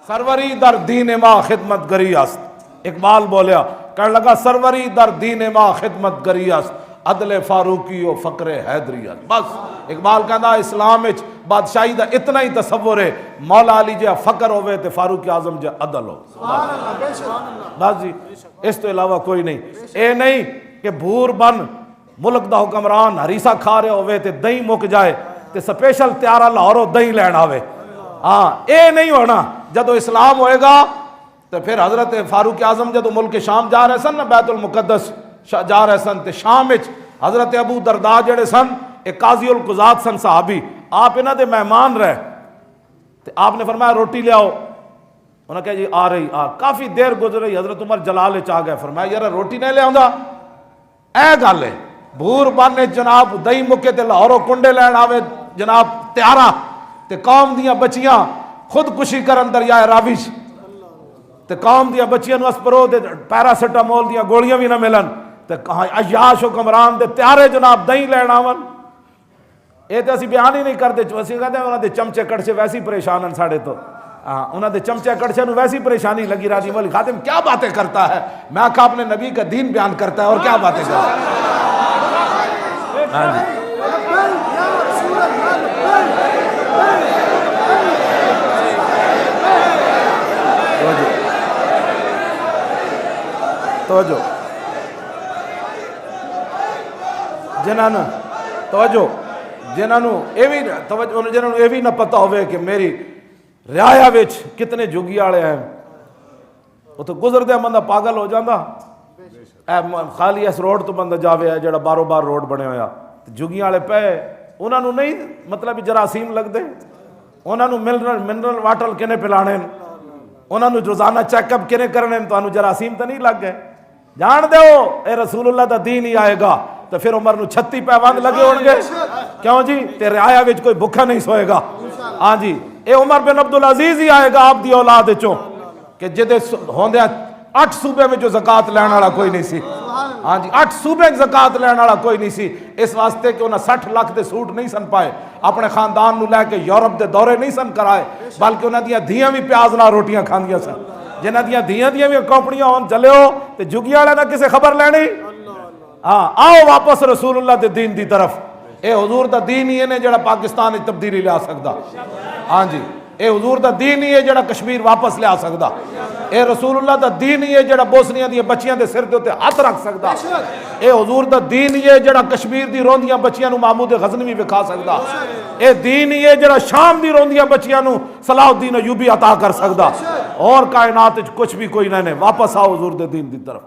सरवरी दर दीन माँ खिदमत गरी अस्त। इकबाल बोलिया, कहने लगा सरवरी दर दीन माँ खिदमत गरी अस्त, अदले फारूकी ओ फकरे हैदरी अस्त। बस इकबाल कहता इस्लाम विच बादशाही का इतना ही तसव्वुर है, मौला अली जो फकर होवे ते फारूक आजम जो अदल हो। बस जी, इस तो इलावा कोई नहीं। ये नहीं कि भूर बन मुल्क का हुक्मरान हरीसा खा रहे होवे ते दही मुक जाए ते स्पेशल त्यारा लाहौरों दही लैन आवे। हाँ, ये नहीं होना। जदों इस्लाम होएगा तो फिर हजरत फारूक आजम जो मुल्क शाम जा रहे सन ना, बैतुल मुकद्दस जा रहे सन, तो शाम विच हजरत अबू दरदा जड़े सन एक काजी उल कुजात सन साहबी, आप इन्हों के मेहमान रहे तो आपने फरमाया रोटी ले आओ। उन्होंने कहा जी आ रही। काफ़ी देर गुजर रही, हजरत उमर जलाल च आ गए। फरमाया यार रोटी नहीं ले आंदा, ऐ गल है। भूर बाने जनाब दही मुके ते लाहौरों कुंडे लैन आवे जनाब त्यारा, ते कौम दियां बच्चियां खुदकुशी करन दरियाए राविश, ते कौम दियां बच्चियां अस्परो ते पैरासिटामोल दियां गोलियां भी ना मिलन, ते अयाश हुक्मरान दे त्यारे जनाब दही लैन आवन। ये तो असीं बयान ही नहीं करते, असीं कहते उन्होंने चमचे कड़छे वैसे ही परेशान हैं साढ़े तो। हाँ, उन्होंने चमचे कड़छे में वैसी परेशानी लगी राजी बोली खातिम क्या बातें करता है। मैं आखा अपने नबी का दीन बयान करता है और क्या बातें करता है। हाँ जी, तवज्जो जिन्होंने तवज्जो जिन्होंने ये भी ना पता होवे कि मेरी रियाया विच कितने जुगी वाले हैं, वो तो गुजरदे बंदा पागल हो जाता। खाली इस रोड तो बंदा जावे है जो बारों बार रोड बने होया, जुगी वाले पे उन्होंने नहीं मतलब जरासीम लगते, उन्होंने मिनरल वाटर किने पिलाने, उन्होंने रोजाना चैकअप किने करने, तो जरासीम तो नहीं लग गए। जान दो ये रसूलुल्लाह का दीन ही आएगा तो फिर उमर 36 पैबंद लगे होंगे। क्यों जी, ते रियाया विच कोई भुखा नहीं सोएगा। हाँ जी, ये उमर बिन अब्दुल अजीज ही आएगा आप दी औलाद चो कि जिदे होंदे 8 सूबे में जो ज़कात लैण वाला कोई नहीं सी। हाँ जी, 8 सूबे ज़कात लैण वाला कोई नहीं सी, इस वास्ते कि उन्हें 60 लाख के सूट नहीं सन पाए, अपने खानदान नूं लैके यूरोप के दौरे नहीं सन कराए, बल्कि उन्होंने धियां भी प्याज नाल रोटियां खांदियां सन। जिन्हां दियां धियां दियां भी कंपनियां होन चले हो तो जुगिया वाले ना किसे खबर लैनी। हाँ, आओ वापस रसूलुल्लाह दे दीन दी तरफ। ये हुजूर दा दीन ही है जो पाकिस्तान में तब्दीली लिया सकता। हाँ जी, ये हुजूर दा दीन ही है जो कश्मीर वापस लिया सकता। ये रसूलुल्लाह दा दीन ही है जो बोसनिया दी बच्चियां दे सिर के उत्ते हथ रख सकता। ये हुजूर दा दीन ही है जो कश्मीर दी रोंदियां बच्चियां नूं महमूद गज़नवी विखा सकता। ये दीन ही है जो शाम दी रोंदियां बच्चियां नूं सलाहुद्दीन अयूबी अता कर सकता। और कायनात कुछ भी कोई नहीं। वापस आओ हुजूर दे दीन दी तरफ।